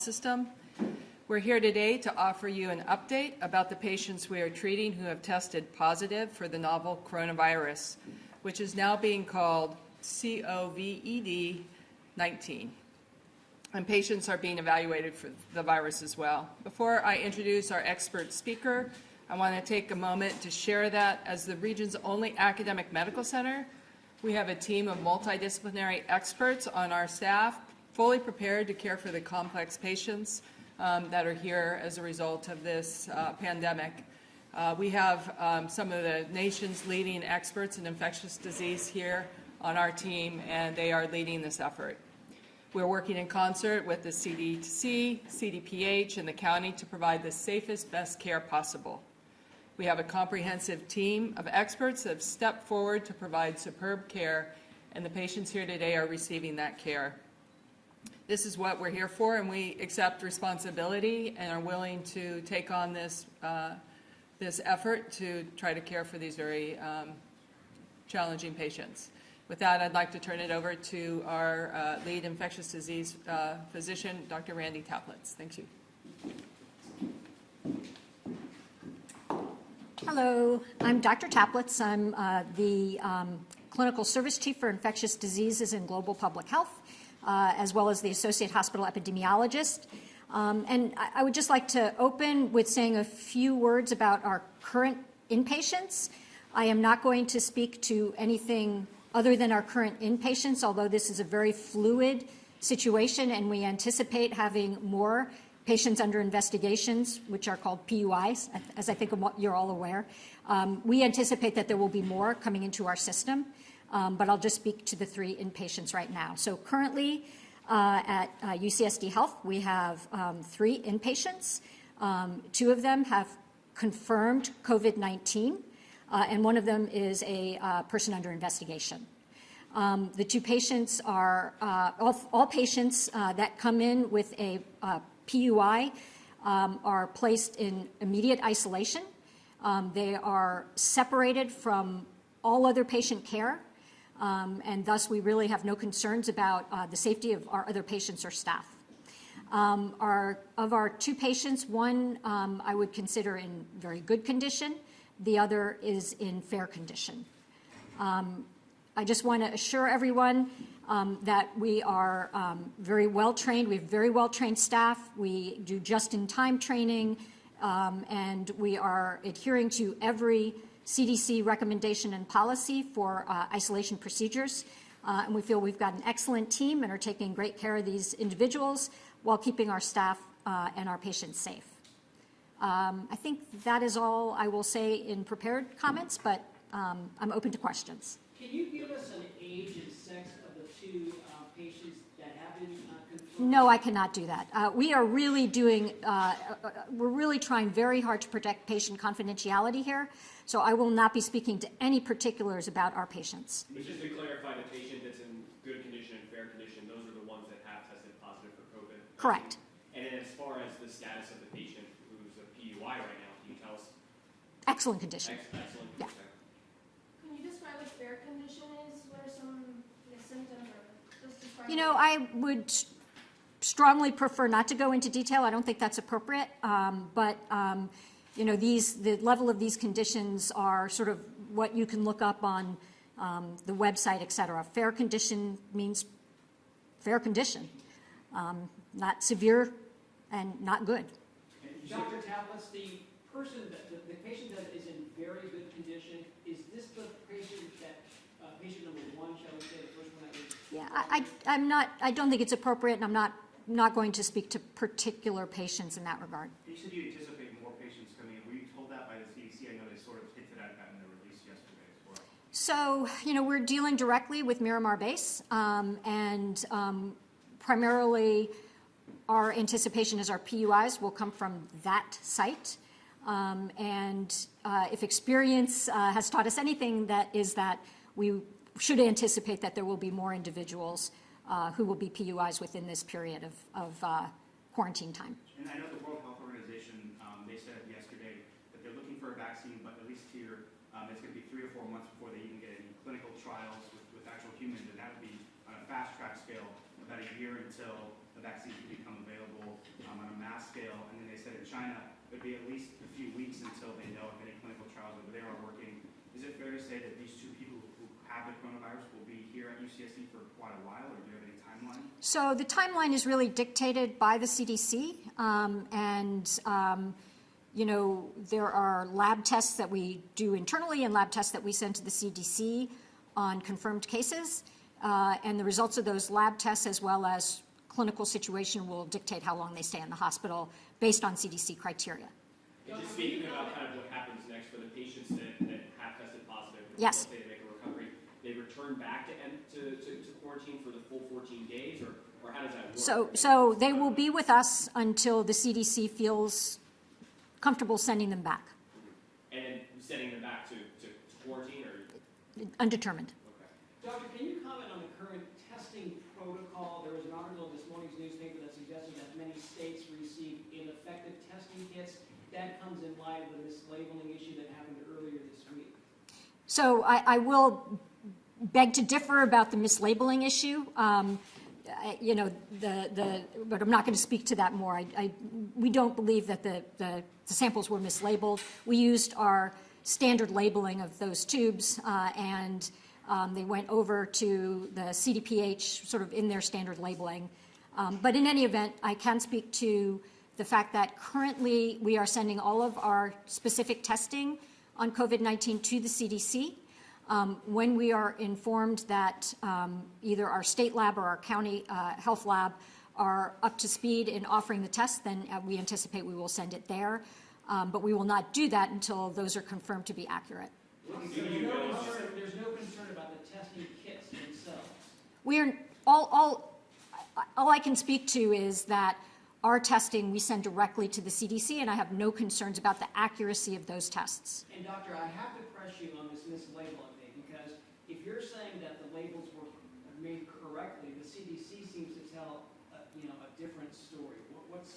system. We're here today to offer you an update about the patients we are treating who have tested positive for the novel coronavirus, which is now being called COVID-19. And patients are being evaluated for the virus as well. Before I introduce our expert speaker, I want to take a moment to share that as the region's only academic medical center, we have a team of multidisciplinary experts on our staff fully prepared to care for the complex patients that are here as a result of this pandemic. We have some of the nation's leading experts in infectious disease here on our team, and they are leading this effort. We're working in concert with the CDC, CDPH, and the county to provide the safest, best care possible. We have a comprehensive team of experts that have stepped forward to provide superb care, and the patients here today are receiving that care. This is what we're here for, and we accept responsibility and are willing to take on this effort to try to care for these very challenging patients. With that, I'd like to turn it over to our lead infectious disease physician, Dr. Randy Taplitz. Thank you. Hello, I'm Dr. Taplitz. I'm the Clinical Service Chief for Infectious Diseases and Global Public Health, as well as the Associate Hospital Epidemiologist. And I would just like to open with saying a few words about our current inpatients. I am not going to speak to anything other than our current inpatients, although this is a very fluid situation and we anticipate having more patients under investigations, which are called PUIs, as I think you're all aware. We anticipate that there will be more coming into our system, but I'll just speak to the 3 inpatients right now. So currently at UCSD Health, we have 3 inpatients. 2 of them have confirmed COVID-19, and one of them is a person under investigation. The 2 patients are, all patients that come in with a PUI are placed in immediate isolation. They are separated from all other patient care, and thus we really have no concerns about the safety of our other patients or staff. Of our 2 patients, one I would consider in very good condition, the other is in fair condition. I just want to assure everyone that we are very well trained. We have very well trained staff. We do just-in-time training, and we are adhering to every CDC recommendation and policy for isolation procedures. And we feel we've got an excellent team and are taking great care of these individuals while keeping our staff and our patients safe. I think that is all I will say in prepared comments, but I'm open to questions. Can you give us an age and sex of the 2 patients that have been confirmed? No, I cannot do that. We are really doing, we're really trying very hard to protect patient confidentiality here, so I will not be speaking to any particulars about our patients. But just to clarify, the patient that's in good condition and fair condition, those are the ones that have tested positive for COVID? Correct. And then as far as the status of the patient who's a PUI right now, can you tell us? Excellent condition. Excellent. Yeah. Can you describe what fair condition is? What are some symptoms, or just describe? You know, I would strongly prefer not to go into detail. I don't think that's appropriate. But you know, the level of these conditions are sort of what you can look up on the website, et cetera. Fair condition means fair condition, not severe and not good. Dr. Taplitz, the patient that is in very good condition, is this the patient that, patient number 1, shall we say, the first one that was? Yeah, I'm not, I don't think it's appropriate, and I'm not going to speak to particular patients in that regard. You said you anticipate more patients coming in. Were you told that by the CDC? I know they sort of hinted at that in the release yesterday as well. So, you know, we're dealing directly with Miramar Base, and primarily our anticipation is our PUIs will come from that site. And if experience has taught us anything, that is that we should anticipate that there will be more individuals who will be PUIs within this period of quarantine time. And I know the World Health Organization, they said yesterday that they're looking for a vaccine, but at least here, it's going to be 3 or 4 months before they even get any clinical trials with actual humans, and that would be on a fast-track scale about a year until the the vaccine can become available on a mass scale. And then they said in China, it would be at least a few weeks until they know if any clinical trials over there are working. Is it fair to say that these two people who have the coronavirus will be here at UCSD for quite a while, or do you have any timeline? So the timeline is really dictated by the CDC, you know, there are lab tests that we do internally and lab tests that we send to the CDC on confirmed cases, and the results of those lab tests as well as clinical situation will dictate how long they stay in the hospital based on CDC criteria. And just speaking about kind of what happens next for the patients that have tested positive, Yes. let's say they make a recovery, they return back to quarantine for the full 14 days, or how does that work? So they will be with us until the CDC feels comfortable sending them back, And then sending them back to quarantine, or? undetermined. Okay. Doctor, can you comment on the current testing protocol? There was an article in this morning's newspaper that suggested that many states receive ineffective testing kits. That comes in light of the mislabeling issue that happened earlier this week. So I will beg to differ about the mislabeling issue. You know, but I'm not going to speak to that more. We don't believe that the samples were mislabeled. We used our standard labeling of those tubes, and they went over to the CDPH sort of in their standard labeling. But in any event, I can speak to the fact that currently we are sending all of our specific testing on COVID-19 to the CDC. When we are informed that either our state lab or our county health lab are up to speed in offering the test, then we anticipate we will send it there. But we will not do that until those are confirmed to be accurate. There's no concern about the testing kits themselves. We are all I can speak to is that our testing we send directly to the CDC, and I have no concerns about the accuracy of those tests. And doctor, I have to press you on this mislabeling thing, because if you're saying that the labels were made correctly, the CDC seems to tell a different story.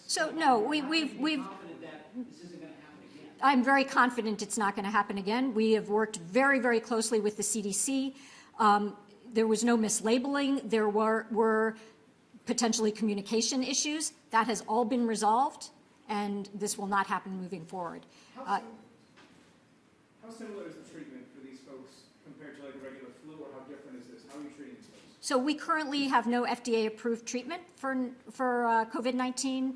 So no, we've confident that this isn't going to happen again. I'm very confident it's not going to happen again. We have worked very, very closely with the CDC. There was no mislabeling. There were potentially communication issues. That has all been resolved, and this will not happen moving forward. How similar is the treatment for these folks compared to like a regular flu, or how different is this? How are you treating these folks? So we currently have no FDA-approved treatment for COVID-19.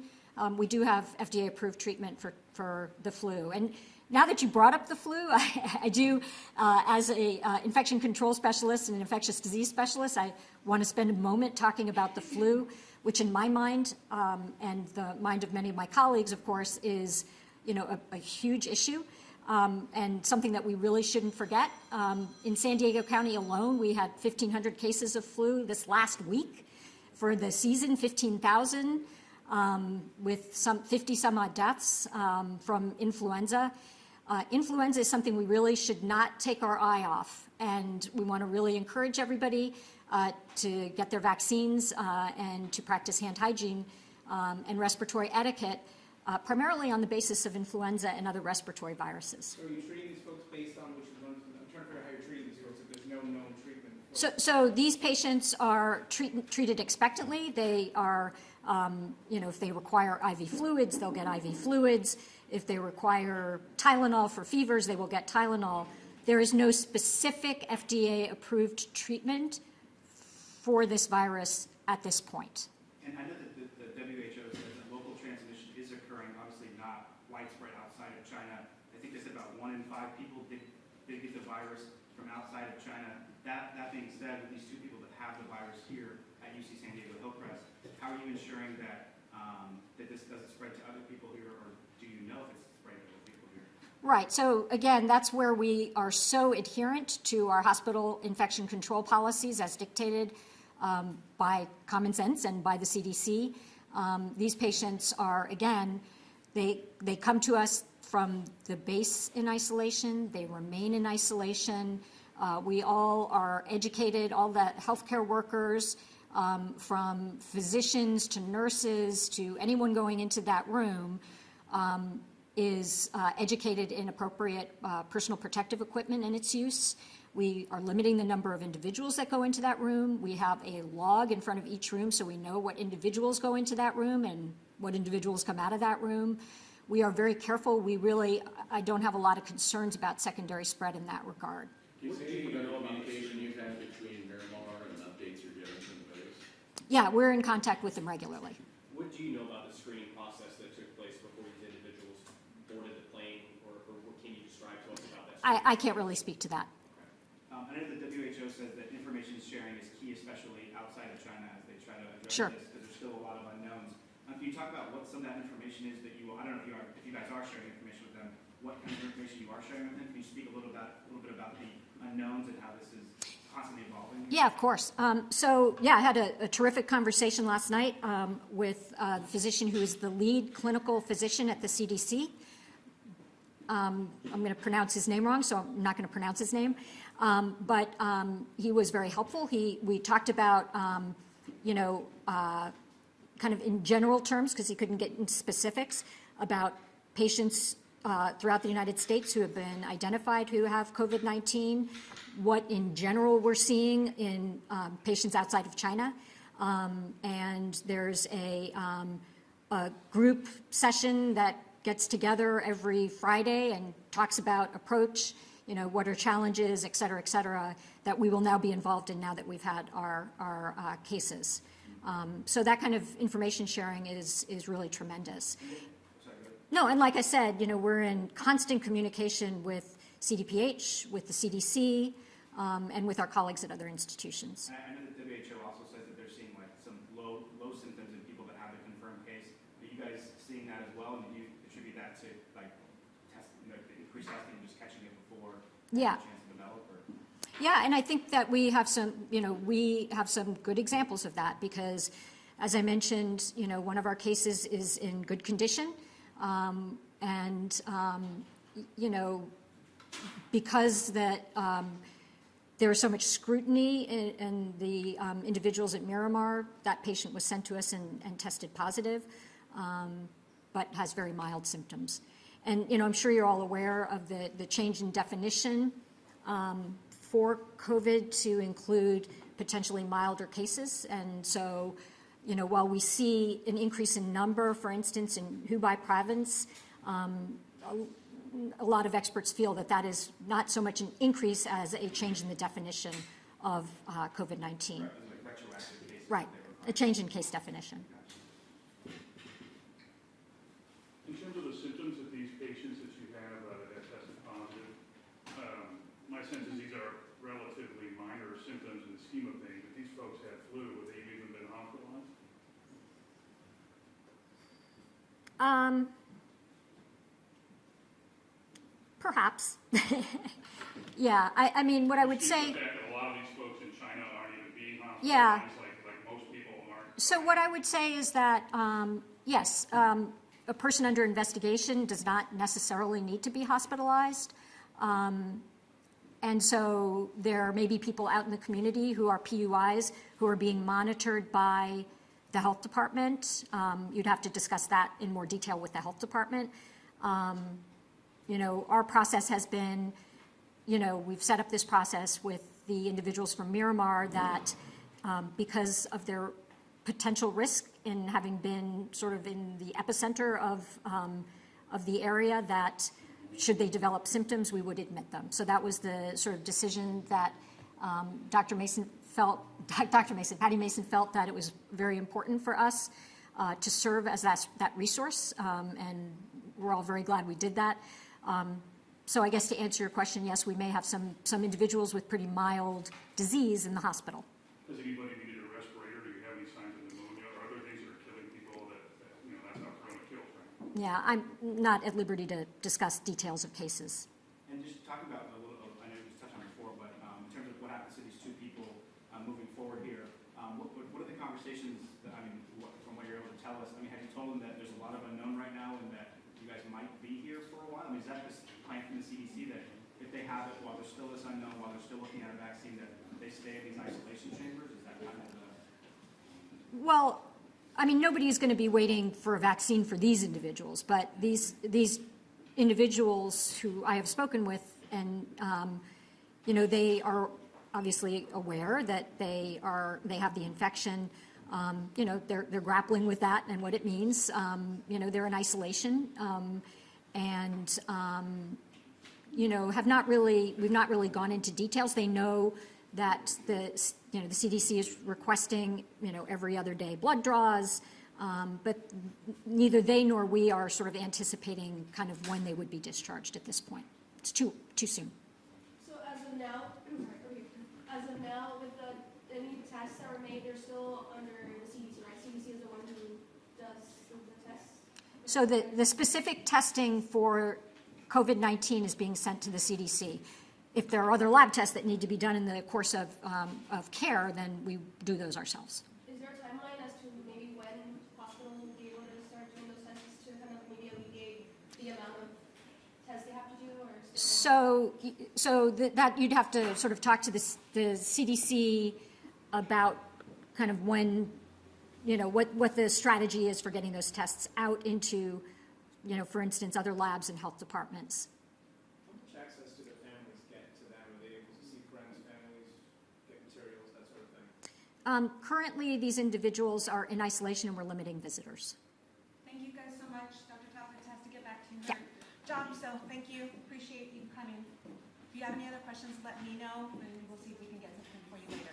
We do have FDA-approved treatment for the flu. And now that you brought up the flu, I do, as a infection control specialist and an infectious disease specialist, I want to spend a moment talking about the flu, which in my mind, and the mind of many of my colleagues, of course, is a huge issue. And something that we really shouldn't forget. In San Diego County alone, we had 1,500 cases of flu this last week. For the season, 15,000, with some 50 some odd deaths from influenza. Influenza is something we really should not take our eye off, and we want to really encourage everybody to get their vaccines and to practice hand hygiene and respiratory etiquette, primarily on the basis of influenza and other respiratory viruses. So are you treating these folks based on which ones? I'm trying to figure out how you're treating these folks if there's no known treatment. So these patients are treated expectantly. They are, if they require IV fluids, they'll get IV fluids. If they require Tylenol for fevers, they will get Tylenol. There is no specific FDA-approved treatment for this virus at this point. And I know that the WHO says that local transmission is occurring, obviously not widespread outside of China. I think they said about 1 in 5 people did get the virus from outside of China. That being said, with these two people that have the virus here at UC San Diego Hillcrest, how are you ensuring that that this doesn't spread to other people here, or do you know if it's spreading to other people here? Right. So again, that's where we are so adherent to our hospital infection control policies as dictated by common sense and by the CDC. These patients are, again, they come to us from the base in isolation. They remain in isolation. We all are educated, all the healthcare workers, from physicians to nurses to anyone going into that room, is educated in appropriate personal protective equipment and its use. We are limiting the number of individuals that go into that room. We have a log in front of each room so we know what individuals go into that room and what individuals come out of that room. We are very careful. I don't have a lot of concerns about secondary spread in that regard. Is there any communication you've had between Miramar and updates you're getting from the base? Yeah, we're in contact with them regularly. What do you know about the screening process that took place before these individuals boarded the plane, or what can you describe to us about that? I can't really speak to that. I know the WHO says that information sharing is key, especially outside of China, as they try to address Sure. this, because there's still a lot of unknowns. Can you talk about what some of that information is that I don't know if you guys are sharing information with them, what kind of information you are sharing with them? Can you speak a little bit about the unknowns and how this is constantly evolving? Yeah, of course. I had a terrific conversation last night with the physician who is the lead clinical physician at the CDC. I'm going to pronounce his name wrong, so I'm not going to pronounce his name. But he was very helpful. We talked about, kind of in general terms, because he couldn't get into specifics, about patients throughout the United States who have been identified who have COVID-19, what in general we're seeing in patients outside of China. And there's a group session that gets together every Friday and talks about approach, what are challenges, et cetera, that we will now be involved in now that we've had our cases. So that kind of information sharing is really tremendous. No, and like I said, we're in constant communication with CDPH, with the CDC, and with our colleagues at other institutions. I know that WHO also says that they're seeing like some low symptoms in people that have a confirmed case. Are you guys seeing that as well? And do you attribute that to like increased testing and just catching it before Yeah. the chance to develop? Or? Yeah, and I think that we have some good examples of that because, as I mentioned, one of our cases is in good condition, because there was so much scrutiny in the individuals at Miramar, that patient was sent to us and tested positive, but has very mild symptoms. And I'm sure you're all aware of the change in definition for COVID to include potentially milder cases. And so, while we see an increase in number, for instance, in Hubei province, a lot of experts feel that is not so much an increase as a change in the definition of COVID-19. Like retroactive cases. Right, a change in case definition. In terms of the symptoms of these patients that you have that have tested positive, my sense is these are relatively minor symptoms in the scheme of things, but these folks had flu. Would they have even been hospitalized? Perhaps. Yeah, I mean, what I would say. The fact that a lot of these folks in China aren't even being hospitalized, Yeah. like most people aren't. So what I would say is that, yes, a person under investigation does not necessarily need to be hospitalized. And so there may be people out in the community who are PUIs who are being monitored by the health department. You'd have to discuss that in more detail with the health department. Our process has been, we've set up this process with the individuals from Miramar that because of their potential risk in having been sort of in the epicenter of the area, that should they develop symptoms, we would admit them. So that was the sort of decision that Patty Mason felt that it was very important for us to serve as that resource, and we're all very glad we did that. So I guess to answer your question, yes, we may have some individuals with pretty mild disease in the hospital. Does anybody need a respirator? Do you have any signs of pneumonia or other things that are killing people that's how corona kills, right? Yeah, I'm not at liberty to discuss details of cases. And just talking about a little, I know you just touched on it before, but in terms of what happens to these two people moving forward here, what are the conversations that, from what you're able to tell us, have you told them that there's a lot of unknown right now and that you guys might be here for a while? Is that this plan from the CDC that if they have it while there's still this unknown, while they're still looking at a vaccine, that they stay in these isolation chambers? Is that kind of the... Well, nobody is going to be waiting for a vaccine for these individuals, but these individuals who I have spoken with, and you know, they are obviously aware that they have the infection. You know, they're grappling with that and what it means. You know, they're in isolation, and you know, we've not really gone into details. They know that the CDC is requesting, you know, every other day blood draws, but neither they nor we are sort of anticipating kind of when they would be discharged at this point. It's too soon. So as of now, with any tests that were made, they're still under the CDC, right? CDC is the one who does the tests? So the specific testing for COVID-19 is being sent to the CDC. If there are other lab tests that need to be done in the course of care, then we do those ourselves. Is there a timeline as to maybe when hospitals will be able to start doing those tests to kind of maybe alleviate the amount of tests they have to do, or still? So that you'd have to sort of talk to the CDC about kind of when, you know, what the strategy is for getting those tests out into, you know, for instance, other labs and health departments. How much access do their families get to them? Are they able to see friends, families, get materials, that sort of thing? Currently, these individuals are in isolation and we're limiting visitors. Thank you guys so much. Dr. Talbot has to get back to Yeah. her job, so thank you. Appreciate you coming. If you have any other questions, let me know, and we'll see if we can get something for you later.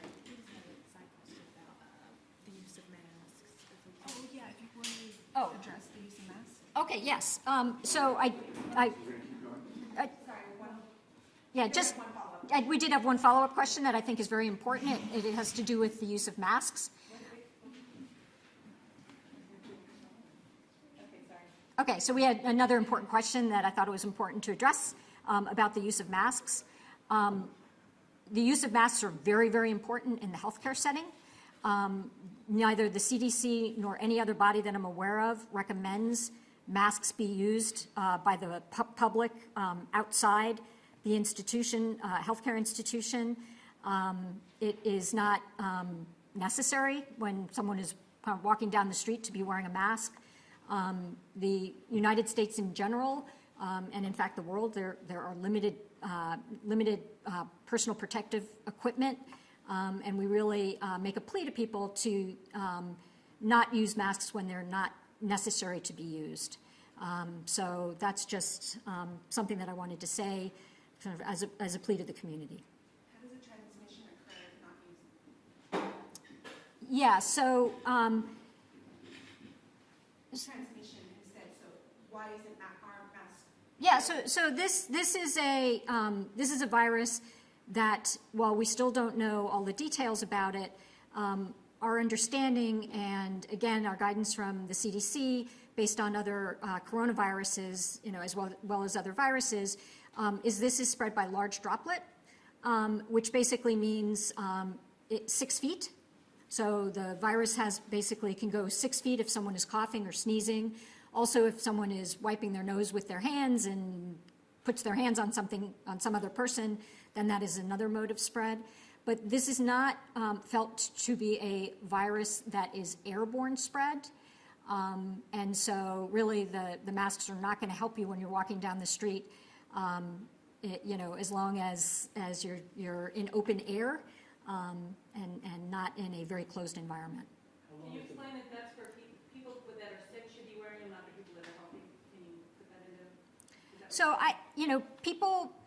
Oh, yeah, if you want to address the use of masks. Okay, yes. So yeah, just, One follow-up. we did have one follow-up question that I think is very important. It has to do with the use of masks. Okay, sorry. Okay, so we had another important question that I thought it was important to address about the use of masks. The use of masks are very, very important in the healthcare setting. Neither the CDC nor any other body that I'm aware of recommends masks be used by the public outside the institution, healthcare institution. It is not necessary when someone is walking down the street to be wearing a mask. The United States in general, and in fact the world, there are limited personal protective equipment, and we really make a plea to people to not use masks when they're not necessary to be used. So that's just something that I wanted to say kind of as a plea to the community. How does the transmission occur if not using? Yeah, so Transmission instead, so why isn't our mask? yeah, so this is a virus that, while we still don't know all the details about it, our understanding and again our guidance from the CDC based on other coronaviruses, you know, as well as other viruses, is this is spread by large droplet, which basically means 6 feet. So the virus can go 6 feet if someone is coughing or sneezing. Also, if someone is wiping their nose with their hands and puts their hands on some other person, then that is another mode of spread. But this is not felt to be a virus that is airborne spread. And so really the masks are not going to help you when you're walking down the street, you know, as long as you're in open air and not in a very closed environment. Can you explain that that's for people that are sick should be wearing them, not the people that are healthy? Can you put that into? So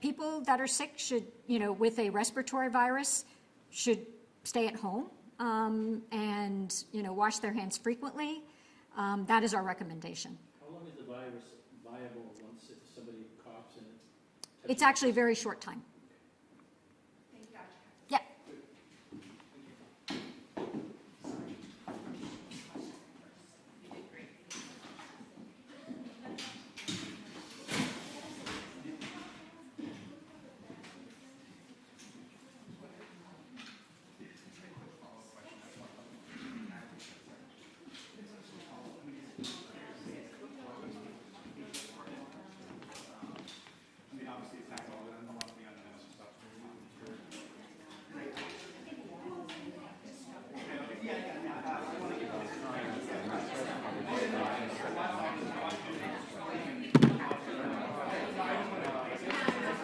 people that are sick should, you know, with a respiratory virus should stay at home and, you know, wash their hands frequently. That is our recommendation. How long is the virus viable once if somebody coughs in it? It's actually a very short time.